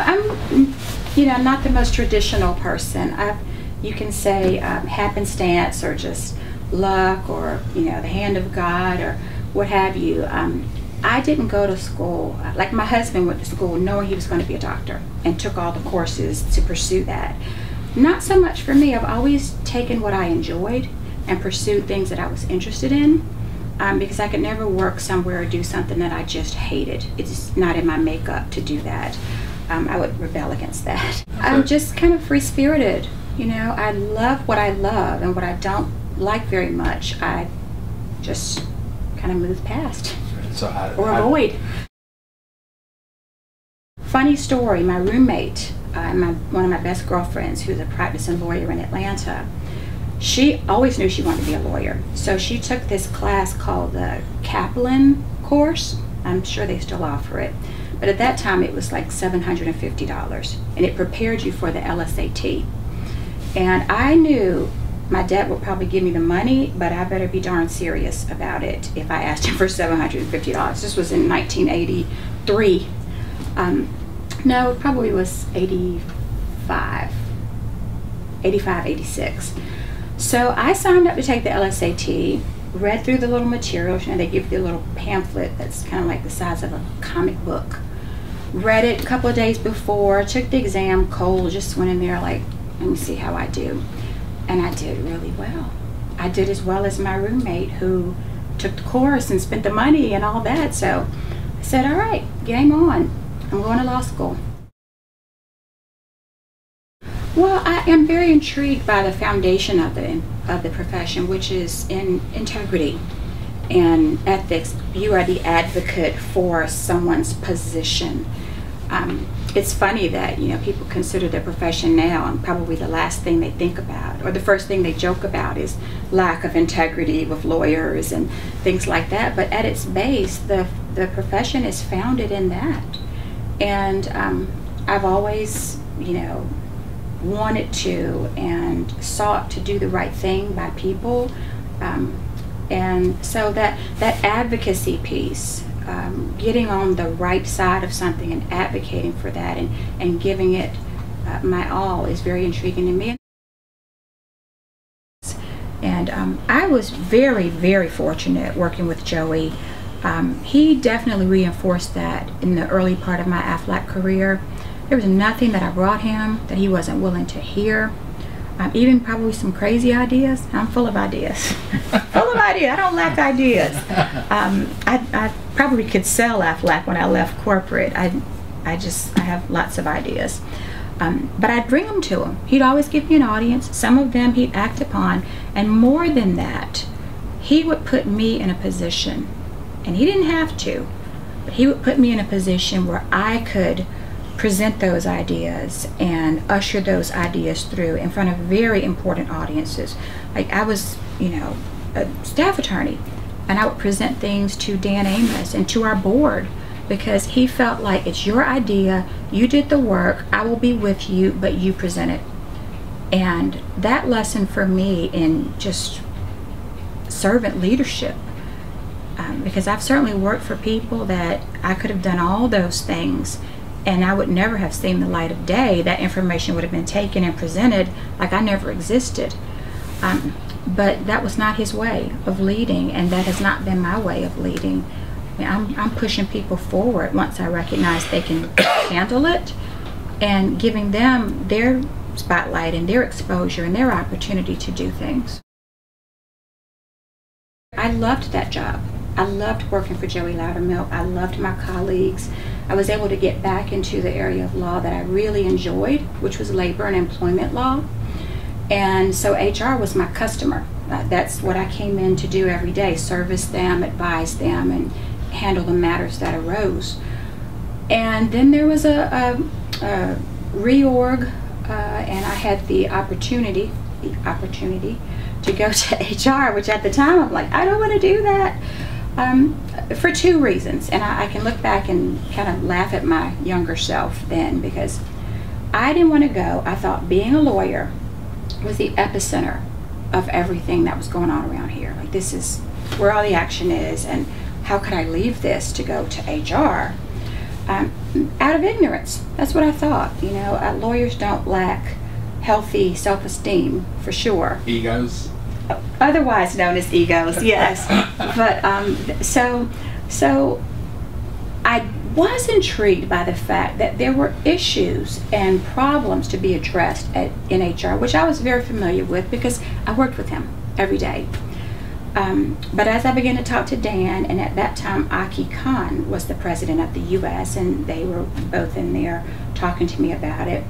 I'm, you know, not the most traditional person. You can say happenstance or just luck or, you know, the hand of God or what have you. I didn't go to school, like my husband went to school knowing he was going to be a doctor and took all the courses to pursue that. Not so much for me. I've always taken what I enjoyed and pursued things that I was interested in, because I could never work somewhere or do something that I just hated. It's not in my makeup to do that. I would rebel against that. I'm just kind of free-spirited. You know, I love what I love, and what I don't like very much, I just kind of move past or avoid. Funny story, my roommate, one of my best girlfriends, who's a practicing lawyer in Atlanta, she always knew she wanted to be a lawyer. So she took this class called the Kaplan course. I'm sure they still offer it. But at that time it was like $750, and it prepared you for the LSAT. And I knew my dad would probably give me the money, but I better be darn serious about it if I asked him for $750. This was in 1983. No, it probably was 85, 86. So I signed up to take the LSAT, read through the little materials, and they give you a little pamphlet that's kind of like the size of a comic book. Read it a couple of days before, took the exam cold, just went in there like, let me see how I do. And I did really well. I did as well as my roommate who took the course and spent the money and all that. So I said, all right, game on. I'm going to law school. Well, I am very intrigued by the foundation of the profession, which is in integrity and ethics. You are the advocate for someone's position. It's funny that, you know, people consider their profession now, and probably the last thing they think about, or the first thing they joke about, is lack of integrity with lawyers and things like that. But at its base, the profession is founded in that. And I've always, you know, wanted to and sought to do the right thing by people. And so that advocacy piece, getting on the right side of something and advocating for that and giving it my all is very intriguing to me. And I was very, very fortunate working with Joey. He definitely reinforced that in the early part of my Aflac career. There was nothing that I brought him that he wasn't willing to hear. Even probably some crazy ideas. I'm full of ideas. Full of ideas. I don't lack ideas. I probably could sell Aflac when I left corporate. I have lots of ideas. But I'd bring them to him. He'd always give me an audience. Some of them he'd act upon. And more than that, he would put me in a position, and he didn't have to, but he would put me in a position where I could present those ideas and usher those ideas through in front of very important audiences. Like, I was, you know, a staff attorney, and I would present things to Dan Amos and to our board, because he felt like, it's your idea, you did the work, I will be with you, but you present it. And that lesson for me in just servant leadership, because I've certainly worked for people that I could have done all those things and I would never have seen the light of day. That information would have been taken and presented like I never existed. But that was not his way of leading, and that has not been my way of leading. I mean, I'm pushing people forward once I recognize they can handle it, and giving them their spotlight and their exposure and their opportunity to do things. I loved that job. I loved working for Joey Loudermilk. I loved my colleagues. I was able to get back into the area of law that I really enjoyed, which was labor and employment law. And so HR was my customer. That's what I came in to do every day, service them, advise them, and handle the matters that arose. And then there was a reorg, and I had the opportunity to go to HR, which at the time I'm like, I don't want to do that. For two reasons, and I can look back and kind of laugh at my younger self then, because I didn't want to go. I thought being a lawyer was the epicenter of everything that was going on around here. Like, this is where all the action is, and how could I leave this to go to HR? out of ignorance. That's what I thought. You know, lawyers don't lack healthy self-esteem, for sure. Egos? Otherwise known as egos, yes. But so I was intrigued by the fact that there were issues and problems to be addressed in HR, which I was very familiar with because I worked with him every day. But as I began to talk to Dan, and at that time Aki Khan was the president of the U.S., and they were both in there talking to me about it,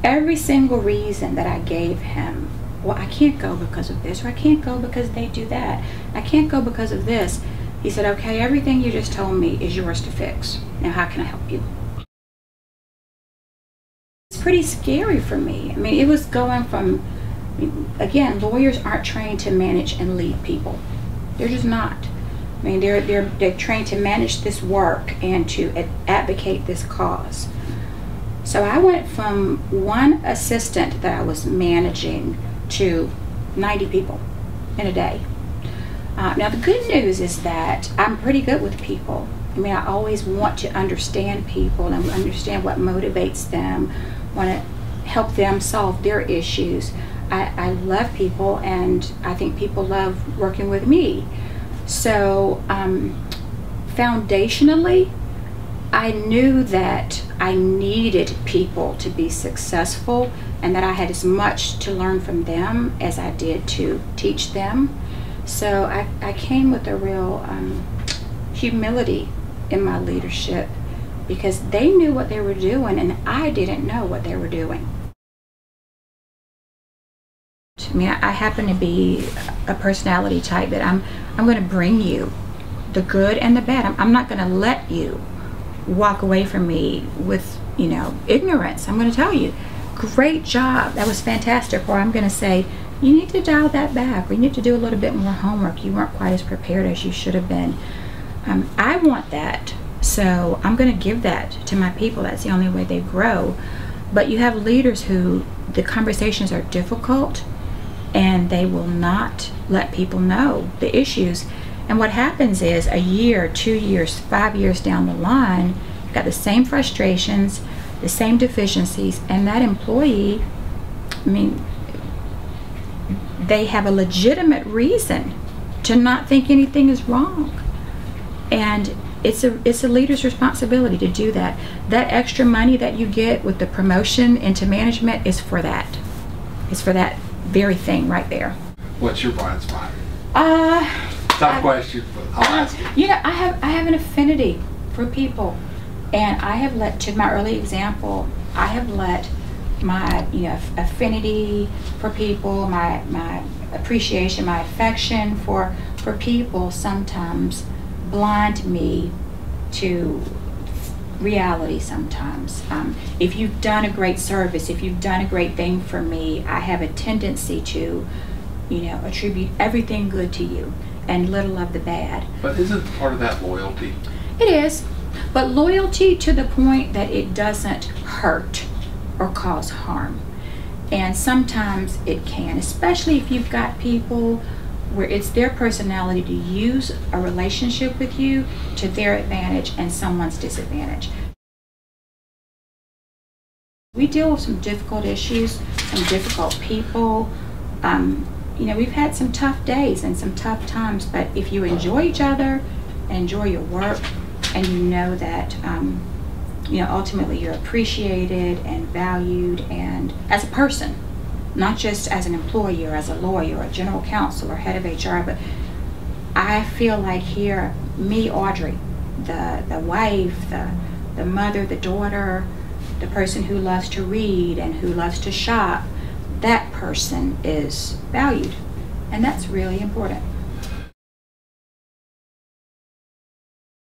every single reason that I gave him, well, I can't go because of this, or I can't go because they do that, I can't go because of this, he said, okay, everything you just told me is yours to fix. Now how can I help you? It's pretty scary for me. I mean, it was going from, again, lawyers aren't trained to manage and lead people. They're just not. I mean, they're trained to manage this work and to advocate this cause. So I went from one assistant that I was managing to 90 people in a day. Now the good news is that I'm pretty good with people. I mean, I always want to understand people and understand what motivates them, want to help them solve their issues. I love people, and I think people love working with me. So foundationally, I knew that I needed people to be successful, and that I had as much to learn from them as I did to teach them. So I came with a real humility in my leadership, because they knew what they were doing and I didn't know what they were doing. I mean, I happen to be a personality type that I'm going to bring you the good and the bad. I'm not going to let you walk away from me with, you know, ignorance. I'm going to tell you, great job, that was fantastic, or I'm going to say, you need to dial that back, or you need to do a little bit more homework, you weren't quite as prepared as you should have been. I want that, so I'm going to give that to my people. That's the only way they grow. But you have leaders who the conversations are difficult and they will not let people know the issues. And what happens is a year, 2 years, 5 years down the line, you've got the same frustrations, the same deficiencies, and that employee, I mean, they have a legitimate reason to not think anything is wrong. And it's a leader's responsibility to do that. That extra money that you get with the promotion into management is for that. It's for that very thing right there. What's your blind spot? Tough question, but I'll ask you. You know, I have an affinity for people, and I have let, to my early example, I have let my, you know, affinity for people, my appreciation, my affection for people sometimes blind me to reality sometimes. If you've done a great service, if you've done a great thing for me, I have a tendency to, you know, attribute everything good to you and little of the bad. But isn't part of that loyalty? It is, but loyalty to the point that it doesn't hurt or cause harm. And sometimes it can, especially if you've got people where it's their personality to use a relationship with you to their advantage and someone's disadvantage. We deal with some difficult issues, some difficult people. You know, we've had some tough days and some tough times, but if you enjoy each other, enjoy your work, and you know that you know, ultimately you're appreciated and valued, and as a person, not just as an employee or as a lawyer or a general counsel or head of HR, but I feel like here, me, Audrey, the wife, the mother, the daughter, the person who loves to read and who loves to shop, that person is valued, and that's really important.